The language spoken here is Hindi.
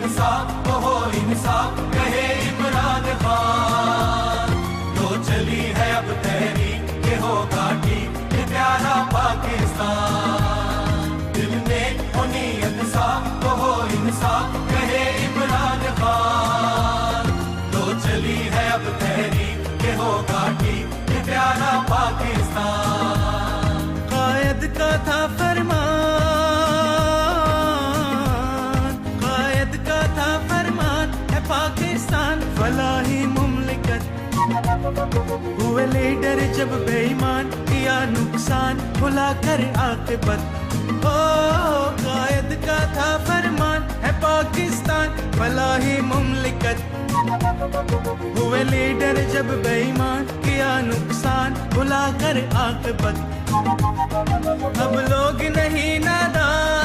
इंसाफ तो हो इंसाफ, कहे इमरान खान। तो चली है अब तहरीक के होगा ठीक, ये प्यारा पाकिस्तान। दिल में हो नीयत साफ तो हो इंसाफ, कहे इमरान खान। तो चली है अब तहरीक के होगा ठीक, ये प्यारा पाकिस्तान। कायद का था फरमान, कायद का था फरमान, है पाकिस्तान फलाही मुमलिकत। हुए लीडर जब बेईमान, किया नुकसान भुला कर आकिबत। ओ कायद का था फरमान, है पाकिस्तान फलाही मुमलिकत। हुए लीडर जब बेईमान, किया नुकसान भुला कर आकिबत। अब लोग नहीं नादान,